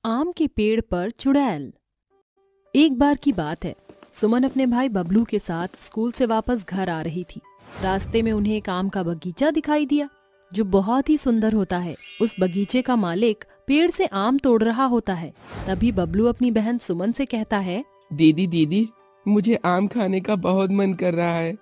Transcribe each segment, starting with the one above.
आम के पेड़ पर चुड़ैल। एक बार की बात है, सुमन अपने भाई बबलू के साथ स्कूल से वापस घर आ रही थी। रास्ते में उन्हें एक आम का बगीचा दिखाई दिया जो बहुत ही सुंदर होता है। उस बगीचे का मालिक पेड़ से आम तोड़ रहा होता है। तभी बबलू अपनी बहन सुमन से कहता है, दीदी दीदी, मुझे आम खाने का बहुत मन कर रहा है।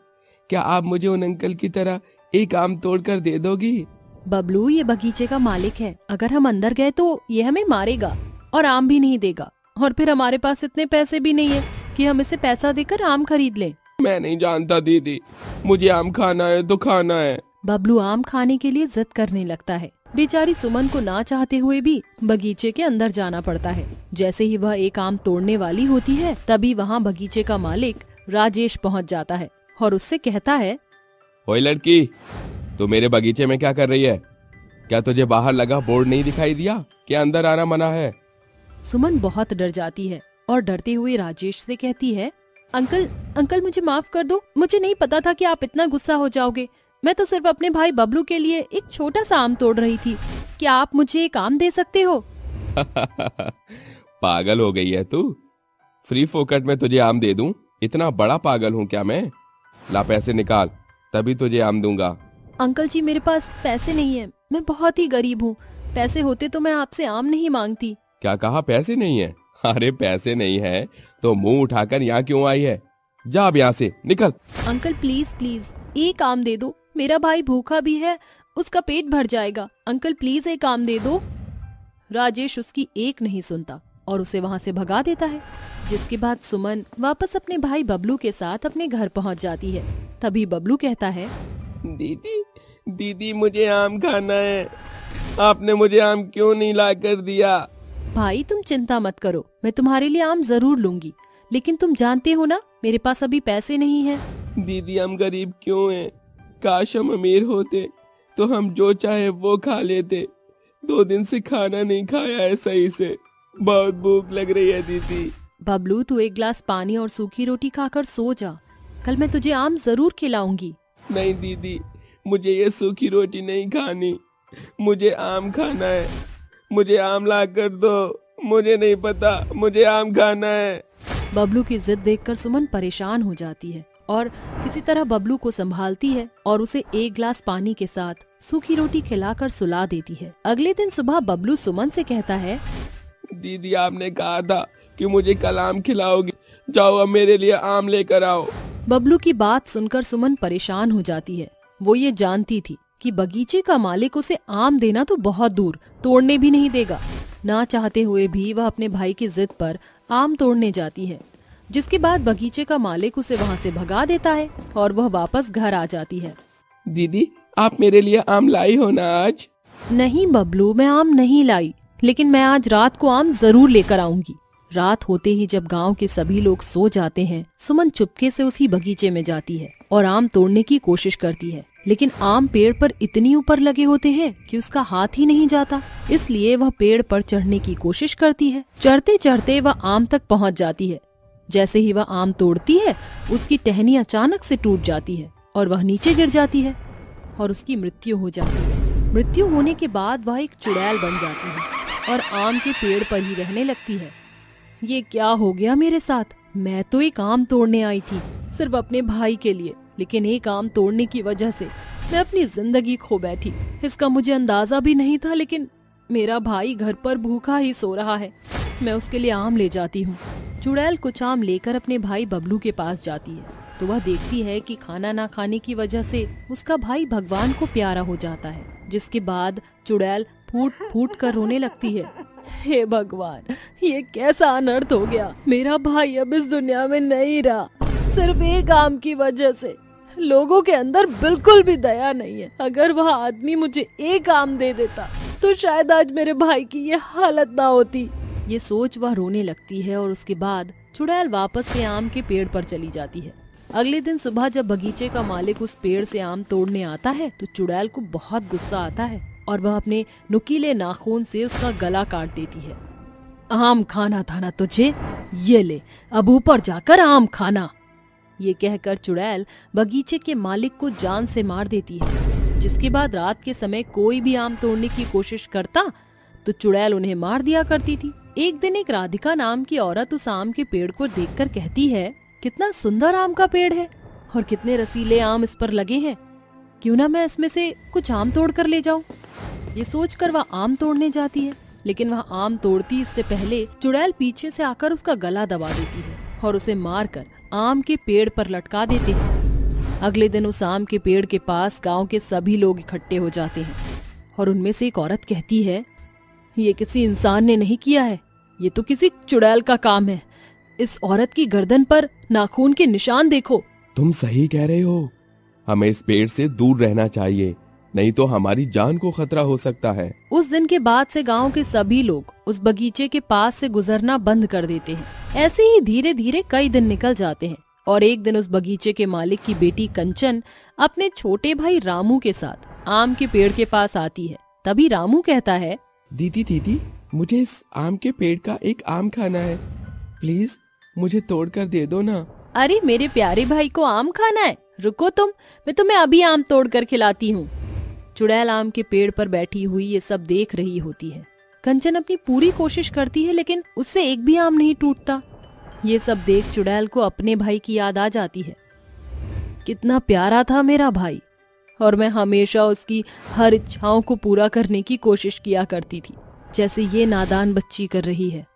क्या आप मुझे उन अंकल की तरह एक आम तोड़ कर दे दोगी? बबलू ये बगीचे का मालिक है, अगर हम अंदर गए तो ये हमें मारेगा और आम भी नहीं देगा, और फिर हमारे पास इतने पैसे भी नहीं है कि हम इसे पैसा देकर आम खरीद लें। मैं नहीं जानता दीदी, मुझे आम खाना है तो खाना है। बबलू आम खाने के लिए जिद करने लगता है। बेचारी सुमन को ना चाहते हुए भी बगीचे के अंदर जाना पड़ता है। जैसे ही वह एक आम तोड़ने वाली होती है, तभी वहाँ बगीचे का मालिक राजेश पहुँच जाता है और उससे कहता है, ओए लड़की, तू मेरे बगीचे में क्या कर रही है? क्या तुझे बाहर लगा बोर्ड नहीं दिखाई दिया कि अंदर आना मना है? सुमन बहुत डर जाती है और डरते हुए राजेश से कहती है, अंकल मुझे माफ कर दो, मुझे नहीं पता था कि आप इतना गुस्सा हो जाओगे। मैं तो सिर्फ अपने भाई बबलू के लिए एक छोटा सा आम तोड़ रही थी। क्या आप मुझे एक आम दे सकते हो? पागल हो गई है तू? फ्री फोकट में तुझे आम दे दूं? इतना बड़ा पागल हूँ क्या मैं? ला पैसे निकाल, तभी तुझे आम दूंगा। अंकल जी, मेरे पास पैसे नहीं है, मैं बहुत ही गरीब हूँ। पैसे होते तो मैं आपसे आम नहीं मांगती। क्या कहा, पैसे नहीं है? अरे पैसे नहीं है तो मुंह उठाकर यहाँ क्यों आई है? जा अब यहाँ से निकल। अंकल प्लीज प्लीज एक आम दे दो, मेरा भाई भूखा भी है, उसका पेट भर जाएगा। अंकल प्लीज एक आम दे दो। राजेश उसकी एक नहीं सुनता और उसे वहाँ से भगा देता है। जिसके बाद सुमन वापस अपने भाई बबलू के साथ अपने घर पहुँच जाती है। तभी बबलू कहता है, दीदी दीदी, मुझे आम खाना है। आपने मुझे आम क्यों नहीं ला कर दिया? भाई तुम चिंता मत करो, मैं तुम्हारे लिए आम जरूर लूंगी, लेकिन तुम जानते हो ना मेरे पास अभी पैसे नहीं हैं। दीदी, हम गरीब क्यों हैं? काश हम अमीर होते तो हम जो चाहे वो खा लेते। 2 दिन से खाना नहीं खाया है सही से, बहुत भूख लग रही है दीदी। बबलू, तू एक गिलास पानी और सूखी रोटी खाकर सो जा, कल मैं तुझे आम जरूर खिलाऊंगी। नहीं दीदी, मुझे ये सूखी रोटी नहीं खानी, मुझे आम खाना है। मुझे आम ला कर दो, मुझे नहीं पता, मुझे आम खाना है। बबलू की जिद देखकर सुमन परेशान हो जाती है और किसी तरह बबलू को संभालती है और उसे एक गिलास पानी के साथ सूखी रोटी खिलाकर सुला देती है। अगले दिन सुबह बबलू सुमन से कहता है, दीदी, आपने कहा था कि मुझे कल आम खिलाओगी, जाओ अब मेरे लिए आम लेकर आओ। बबलू की बात सुनकर सुमन परेशान हो जाती है। वो ये जानती थी कि बगीचे का मालिक उसे आम देना तो बहुत दूर, तोड़ने भी नहीं देगा। ना चाहते हुए भी वह अपने भाई की जिद पर आम तोड़ने जाती है। जिसके बाद बगीचे का मालिक उसे वहाँ से भगा देता है और वह वापस घर आ जाती है। दीदी, आप मेरे लिए आम लाई हो ना आज? नहीं बबलू, मैं आम नहीं लाई, लेकिन मैं आज रात को आम जरूर लेकर आऊंगी। रात होते ही जब गांव के सभी लोग सो जाते हैं, सुमन चुपके से उसी बगीचे में जाती है और आम तोड़ने की कोशिश करती है, लेकिन आम पेड़ पर इतनी ऊपर लगे होते हैं कि उसका हाथ ही नहीं जाता। इसलिए वह पेड़ पर चढ़ने की कोशिश करती है। चढ़ते चढ़ते वह आम तक पहुंच जाती है। जैसे ही वह आम तोड़ती है, उसकी टहनी अचानक से टूट जाती है और वह नीचे गिर जाती है और उसकी मृत्यु हो जाती है। मृत्यु होने के बाद वह एक चुड़ैल बन जाती है और आम के पेड़ पर ही रहने लगती है। ये क्या हो गया मेरे साथ? मैं तो एक आम तोड़ने आई थी सिर्फ अपने भाई के लिए, लेकिन एक आम तोड़ने की वजह से मैं अपनी जिंदगी खो बैठी। इसका मुझे अंदाजा भी नहीं था, लेकिन मेरा भाई घर पर भूखा ही सो रहा है। मैं उसके लिए आम ले जाती हूँ। चुड़ैल कुछ आम लेकर अपने भाई बबलू के पास जाती है तो वह देखती है कि खाना ना खाने की वजह से उसका भाई भगवान को प्यारा हो जाता है। जिसके बाद चुड़ैल फूट फूट कर रोने लगती है, हे भगवान, ये कैसा अनर्थ हो गया। मेरा भाई अब इस दुनिया में नहीं रहा, सिर्फ एक आम की वजह से। लोगों के अंदर बिल्कुल भी दया नहीं है। अगर वह आदमी मुझे एक आम दे देता तो शायद आज मेरे भाई की ये हालत ना होती। ये सोच वह रोने लगती है और उसके बाद चुड़ैल वापस से आम के पेड़ पर चली जाती है। अगले दिन सुबह जब बगीचे का मालिक उस पेड़ से आम तोड़ने आता है तो चुड़ैल को बहुत गुस्सा आता है और वह अपने नुकीले नाखून से उसका गला काट देती है। आम खाना था ना तुझे, ये ले, अब ऊपर जाकर आम खाना। ये कहकर चुड़ैल बगीचे के मालिक को जान से मार देती है। जिसके बाद रात के समय कोई भी आम तोड़ने की कोशिश करता तो चुड़ैल उन्हें मार दिया करती थी। एक दिन एक राधिका नाम की औरत उस आम के पेड़ को देखकर कहती है, कितना सुंदर आम का पेड़ है और कितने रसीले आम इस पर लगे हैं, क्यों ना मैं इसमें से कुछ आम तोड़ कर ले जाऊं। ये सोचकर वह आम तोड़ने जाती है, लेकिन वह आम तोड़ती इससे पहले चुड़ैल पीछे से आकर उसका गला दबा देती है और उसे मारकर आम के पेड़ पर लटका देते हैं। अगले दिन उस आम के पेड़ के पास गांव के सभी लोग इकट्ठे हो जाते हैं और उनमें से एक औरत कहती है, ये किसी इंसान ने नहीं किया है, ये तो किसी चुड़ैल का काम है। इस औरत की गर्दन पर नाखून के निशान देखो। तुम सही कह रहे हो, हमें इस पेड़ से दूर रहना चाहिए, नहीं तो हमारी जान को खतरा हो सकता है। उस दिन के बाद से गांव के सभी लोग उस बगीचे के पास से गुजरना बंद कर देते हैं। ऐसे ही धीरे धीरे कई दिन निकल जाते हैं और एक दिन उस बगीचे के मालिक की बेटी कंचन अपने छोटे भाई रामू के साथ आम के पेड़ के पास आती है। तभी रामू कहता है, दीदी मुझे इस आम के पेड़ का एक आम खाना है, प्लीज मुझे तोड़ कर दे दो ना। अरे मेरे प्यारे भाई को आम खाना है, रुको तुम, मैं तुम्हें अभी आम तोड़ कर खिलाती हूँ। चुड़ैल आम के पेड़ पर बैठी हुई ये सब देख रही होती है। कंचन अपनी पूरी कोशिश करती है लेकिन उससे एक भी आम नहीं टूटता। ये सब देख चुड़ैल को अपने भाई की याद आ जाती है। कितना प्यारा था मेरा भाई और मैं हमेशा उसकी हर इच्छाओं को पूरा करने की कोशिश किया करती थी, जैसे ये नादान बच्ची कर रही है।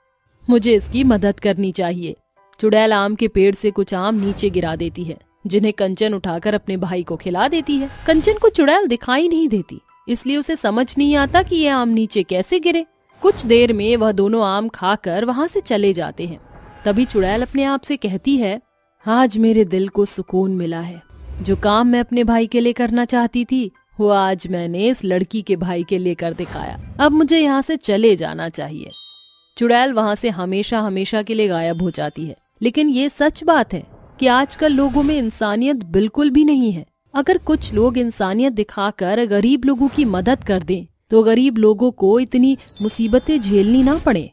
मुझे इसकी मदद करनी चाहिए। चुड़ैल आम के पेड़ से कुछ आम नीचे गिरा देती है, जिन्हें कंचन उठाकर अपने भाई को खिला देती है। कंचन को चुड़ैल दिखाई नहीं देती, इसलिए उसे समझ नहीं आता कि ये आम नीचे कैसे गिरे। कुछ देर में वह दोनों आम खाकर वहाँ से चले जाते हैं। तभी चुड़ैल अपने आप से कहती है, आज मेरे दिल को सुकून मिला है। जो काम मैं अपने भाई के लिए करना चाहती थी वो आज मैंने इस लड़की के भाई के लिए कर दिखाया। अब मुझे यहाँ से चले जाना चाहिए। चुड़ैल वहाँ से हमेशा हमेशा के लिए गायब हो जाती है। लेकिन ये सच बात है कि आजकल लोगों में इंसानियत बिल्कुल भी नहीं है। अगर कुछ लोग इंसानियत दिखाकर गरीब लोगों की मदद कर दें तो गरीब लोगों को इतनी मुसीबतें झेलनी ना पड़े।